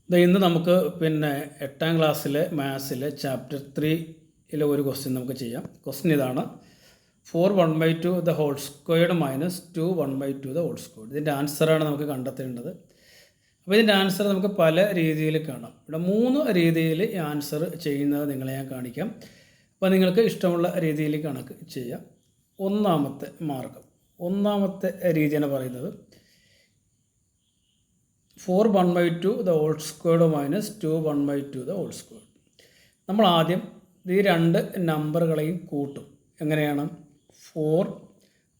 ഇന്ന് നമുക്ക് എട്ടാം ക്ലാസ്സിലെ മാത്സിലെ ചാപ്റ്റർ 3 ഒരു ക്വസ്റ്റ്യൻ നമുക്ക് ചെയ്യാം. ക്വസ്റ്റ്യൻ ഇതാണ്: 4 1/2 the whole squared minus 2 1/2 the whole squared. ഇതിൻ്റെ ആൻസറാണ് നമുക്ക് കണ്ടെത്തേണ്ടത്. അപ്പോൾ ഇതിൻ്റെ ആൻസർ നമുക്ക് പല രീതിയിൽ കാണാം. ഇവിടെ 3 രീതിയിൽ ഈ ആൻസർ ചെയ്യുന്നത് നിങ്ങളെ ഞാൻ കാണിക്കാം. അപ്പോൾ നിങ്ങൾക്ക് ഇഷ്ടമുള്ള രീതിയിൽ കണക്ക് ചെയ്യാം. ഒന്നാമത്തെ രീതിയാണ് പറയുന്നത് 4 1/2 the whole squared minus 2 1/2 the whole squared. നമ്മൾ ആദ്യം ഈ രണ്ട് നമ്പറുകളെയും കൂട്ടും. എങ്ങനെയാണ്? 4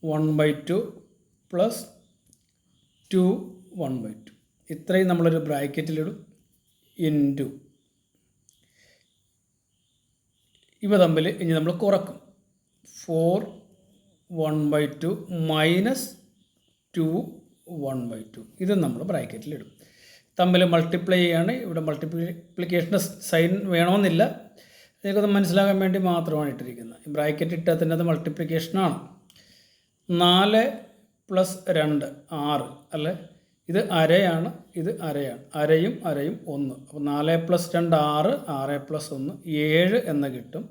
1/2 പ്ലസ് 2 1/2 ഇത്രയും നമ്മളൊരു ബ്രാക്കറ്റിലിടും. ഇൻറ്റു ഇവ തമ്മിൽ ഇനി നമ്മൾ കുറക്കും. 4 1/2 മൈനസ് 2 1/2 ഇത് നമ്മൾ ബ്രാക്കറ്റിലിടും. തമ്മിൽ മൾട്ടിപ്ലൈ ചെയ്യാണ്. ഇവിടെ മൾട്ടിപ്ലിക്കേഷൻ്റെ സൈൻ വേണമെന്നില്ല, നിങ്ങൾക്കൊന്ന് മനസ്സിലാകാൻ വേണ്ടി മാത്രമാണ് ഇട്ടിരിക്കുന്നത്. ഈ ബ്രാക്കറ്റ് ഇട്ടാൽ തന്നെ അത് മൾട്ടിപ്ലിക്കേഷനാണ്. 4 + 2 6 അല്ലേ? ഇത് അരയാണ്, ഇത് അരയാണ്. അരയും 1. അപ്പോൾ 4 + 2 6, 6 + 1 7 എന്ന് കിട്ടും.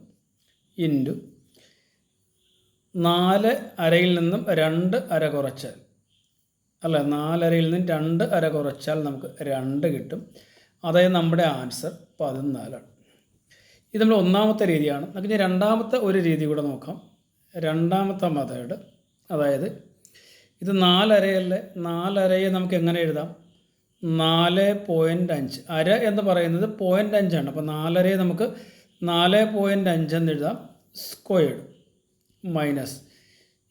ഇൻറ്റു 4 അരയിൽ നിന്നും 2 അര കുറച്ചാൽ, അല്ല 4 അരയിൽ നിന്നും 2 അര കുറച്ചാൽ നമുക്ക് 2 കിട്ടും. അതായത് നമ്മുടെ ആൻസർ 14 ആണ്. ഇത് നമ്മൾ ഒന്നാമത്തെ രീതിയാണ്. നമുക്ക് രണ്ടാമത്തെ ഒരു രീതി കൂടെ നോക്കാം. രണ്ടാമത്തെ മെത്തേഡ്, അതായത് ഇത് 4 അരയല്ലേ? 4 അരയെ നമുക്ക് എങ്ങനെ എഴുതാം? 4.5 അര എന്ന് പറയുന്നത് 0.5 ആണ്. അപ്പോൾ 4 അരയെ നമുക്ക് 4.5 എന്ന് എഴുതാം. സ്ക്വയർഡ് മൈനസ്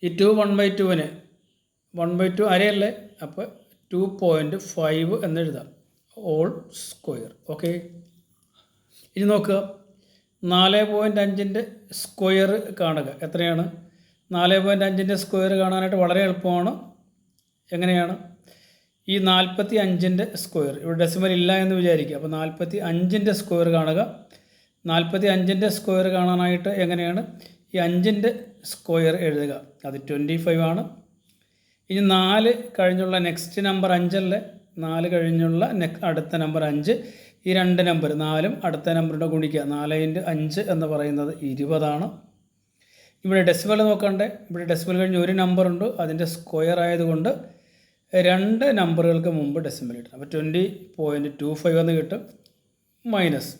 ഈ 2 1/2 1/2 അരയല്ലേ? അപ്പോൾ 2.5 എന്ന് എഴുതാം. Whole square. ഓക്കെ, ഇനി നോക്കുക. 4.5ൻ്റെ സ്ക്വയർ കാണുക. എത്രയാണ്? 4.5ൻ്റെ സ്ക്വയർ കാണാനായിട്ട് വളരെ എളുപ്പമാണ്. എങ്ങനെയാണ്? ഈ 45ൻ്റെ സ്ക്വയർ, ഇവിടെ ഡെസിമൽ ഇല്ല എന്ന് വിചാരിക്കുക. അപ്പോൾ 45ൻ്റെ സ്ക്വയർ കാണുക. 45ൻ്റെ സ്ക്വയർ കാണാനായിട്ട് എങ്ങനെയാണ്? ഈ 5ൻ്റെ സ്ക്വയർ എഴുതുക. അത് 25 ആണ്. ഇനി 4 കഴിഞ്ഞുള്ള നെക്സ്റ്റ് നമ്പർ 5 അല്ലേ? 4 കഴിഞ്ഞുള്ള അടുത്ത നമ്പർ 5. ഈ രണ്ട് നമ്പർ 4ഉം അടുത്ത നമ്പറുടെ ഗുണിക്കുക. 4 × 5 എന്ന് പറയുന്നത് 20 ആണ്. ഇവിടെ ഡെസിമൽ നോക്കണ്ടേ? ഇവിടെ ഡെസിമൽ കഴിഞ്ഞ് ഒരു നമ്പറുണ്ട്, അതിൻ്റെ സ്ക്വയർ ആയതുകൊണ്ട് 2 നമ്പറുകൾക്ക് മുമ്പ് ഡെസിമൽ കിട്ടും. അപ്പോൾ 20.25 എന്ന് കിട്ടും. മൈനസ്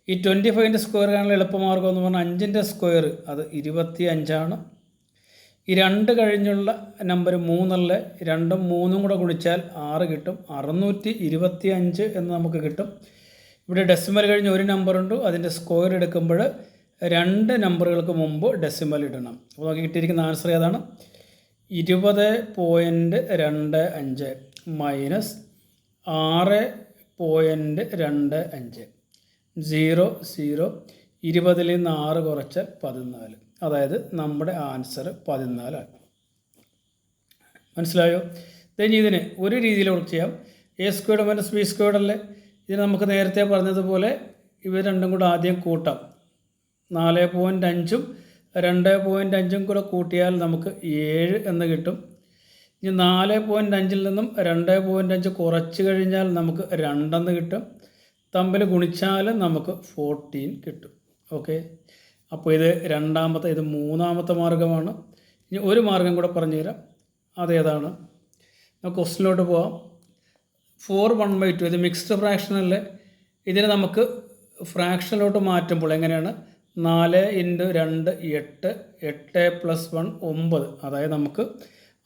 ഈ 25ൻ്റെ സ്ക്വയർ കാണാനുള്ള എളുപ്പമാർഗ്ഗം എന്ന് പറഞ്ഞാൽ 5ൻ്റെ സ്ക്വയർ, അത് 25 ആണ്. ഈ 2 കഴിഞ്ഞുള്ള നമ്പർ 3 അല്ലേ? 2ഉം 3ഉം കൂടെ ഗുണിച്ചാൽ 6 കിട്ടും. 625 എന്ന് നമുക്ക് കിട്ടും. ഇവിടെ ഡെസിമൽ കഴിഞ്ഞ് ഒരു നമ്പറുണ്ട്, അതിൻ്റെ സ്ക്വയർ എടുക്കുമ്പോൾ 2 നമ്പറുകൾക്ക് മുമ്പ് ഡെസിമൽ ഇടണം. അപ്പോൾ നമുക്ക് കിട്ടിയിരിക്കുന്ന ആൻസർ ഏതാണ്? 20.25 മൈനസ് 6.25 0 0 20ൽ നിന്ന് 6 കുറച്ചാൽ 14. അതായത് നമ്മുടെ ആൻസർ 14 ആണ്. മനസ്സിലായോ? ഇതിന് ഒരു രീതിയിലൂടെ ചെയ്യാം. a² - b² അല്ലേ? ഇതിന് നമുക്ക് നേരത്തെ പറഞ്ഞതുപോലെ ഇവ രണ്ടും കൂടെ ആദ്യം കൂട്ടാം. 4.5ഉം 2.5ഉം കൂടെ കൂട്ടിയാൽ നമുക്ക് 7 എന്ന് കിട്ടും. ഇനി 4.5ൽ നിന്നും 2.5 കുറച്ച് കഴിഞ്ഞാൽ നമുക്ക് 2 എന്ന് കിട്ടും. തമ്മിൽ ഗുണിച്ചാൽ നമുക്ക് 14 കിട്ടും. ഓക്കെ, അപ്പോൾ ഇത് രണ്ടാമത്തെ, ഇത് മൂന്നാമത്തെ മാർഗ്ഗമാണ്. ഇനി ഒരു മാർഗ്ഗം കൂടെ പറഞ്ഞുതരാം. അതേതാണ്? നമുക്ക് ക്വസ്റ്റിലോട്ട് പോവാം. 4 1/2 ഇത് മിക്സ്ഡ് ഫ്രാക്ഷൻ അല്ലേ? ഇതിന് നമുക്ക് ഫ്രാക്ഷനിലോട്ട് മാറ്റുമ്പോൾ എങ്ങനെയാണ്? 4 × 2 8, 8 + 1 9. അതായത്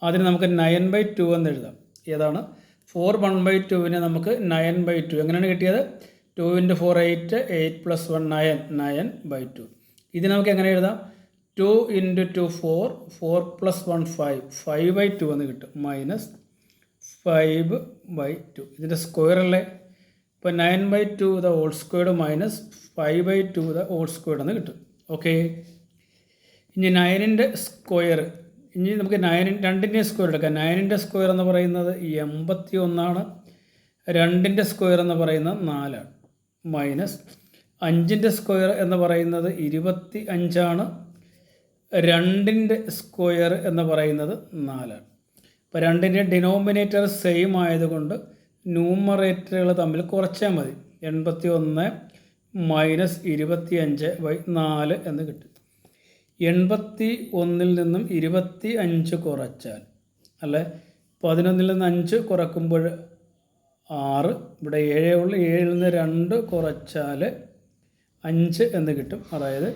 അതിന് നമുക്ക് 9/2 എന്ന് എഴുതാം. ഏതാണ്? 4 1/2നെ നമുക്ക് 9/2. എങ്ങനെയാണ് കിട്ടിയത്? 2 × 4 8, 8 + 1 9, 9/2. ഇത് നമുക്ക് എങ്ങനെ എഴുതാം? 2 × 2 4, 4 + 1 5, 5/2 എന്ന് കിട്ടും. മൈനസ് 5/2 ഇതിൻ്റെ സ്ക്വയർ അല്ലേ? ഇപ്പോൾ 9/2 the whole squared minus 5/2 the whole squared എന്ന് കിട്ടും. ഓക്കെ, ഇനി 9ൻ്റെ സ്ക്വയർ, ഇനി നമുക്ക് 2ൻ്റെ സ്ക്വയർ എടുക്കാം. 9ൻ്റെ സ്ക്വയർ എന്ന് പറയുന്നത് 81 ആണ്. 2ൻ്റെ സ്ക്വയർ എന്ന് പറയുന്നത് 4 ആണ്. മൈനസ് 5ൻ്റെ സ്ക്വയർ എന്ന് പറയുന്നത് 25 ആണ്. 2ൻ്റെ സ്ക്വയർ എന്ന് പറയുന്നത് 4 ആണ്. അപ്പോൾ 2ൻ്റെ ഡിനോമിനേറ്റർ സെയിം ആയതുകൊണ്ട് ന്യൂമറേറ്ററുകൾ തമ്മിൽ കുറച്ചാൽ മതി. 81 മൈനസ് 25/4 എന്ന് കിട്ടും. 81 നിന്നും 25 കുറച്ചാൽ, അല്ലെ 11 നിന്ന് 5 കുറക്കുമ്പോൾ 6, ഇവിടെ 7 ഉള്ളു, 7 നിന്ന് 2 കുറച്ചാൽ 5 എന്ന് കിട്ടും. അതായത്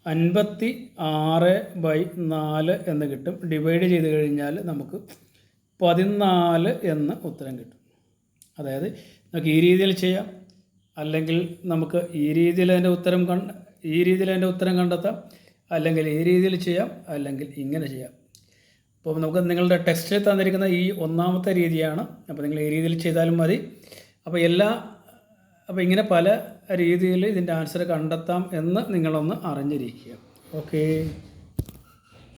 56/4 എന്ന് കിട്ടും. ഡിവൈഡ് ചെയ്ത് കഴിഞ്ഞാൽ നമുക്ക് 14 എന്ന് ഉത്തരം കിട്ടും. അതായത് നമുക്ക് ഈ രീതിയിൽ ചെയ്യാം, അല്ലെങ്കിൽ നമുക്ക് ഈ രീതിയിൽ അതിൻ്റെ ഉത്തരം കണ്ടെത്താം, അല്ലെങ്കിൽ ഈ രീതിയിൽ ചെയ്യാം, അല്ലെങ്കിൽ ഇങ്ങനെ ചെയ്യാം. അപ്പോൾ നമുക്ക് നിങ്ങളുടെ ടെക്സ്റ്റിൽ തന്നിരിക്കുന്ന ഈ ഒന്നാമത്തെ രീതിയാണ്. അപ്പോൾ നിങ്ങൾ ഈ രീതിയിൽ ചെയ്താലും മതി. അപ്പോൾ ഇങ്ങനെ പല രീതിയിൽ ഇതിൻ്റെ ആൻസർ കണ്ടെത്താം എന്ന് നിങ്ങളൊന്ന് അറിഞ്ഞിരിക്കുക. ഓക്കേ.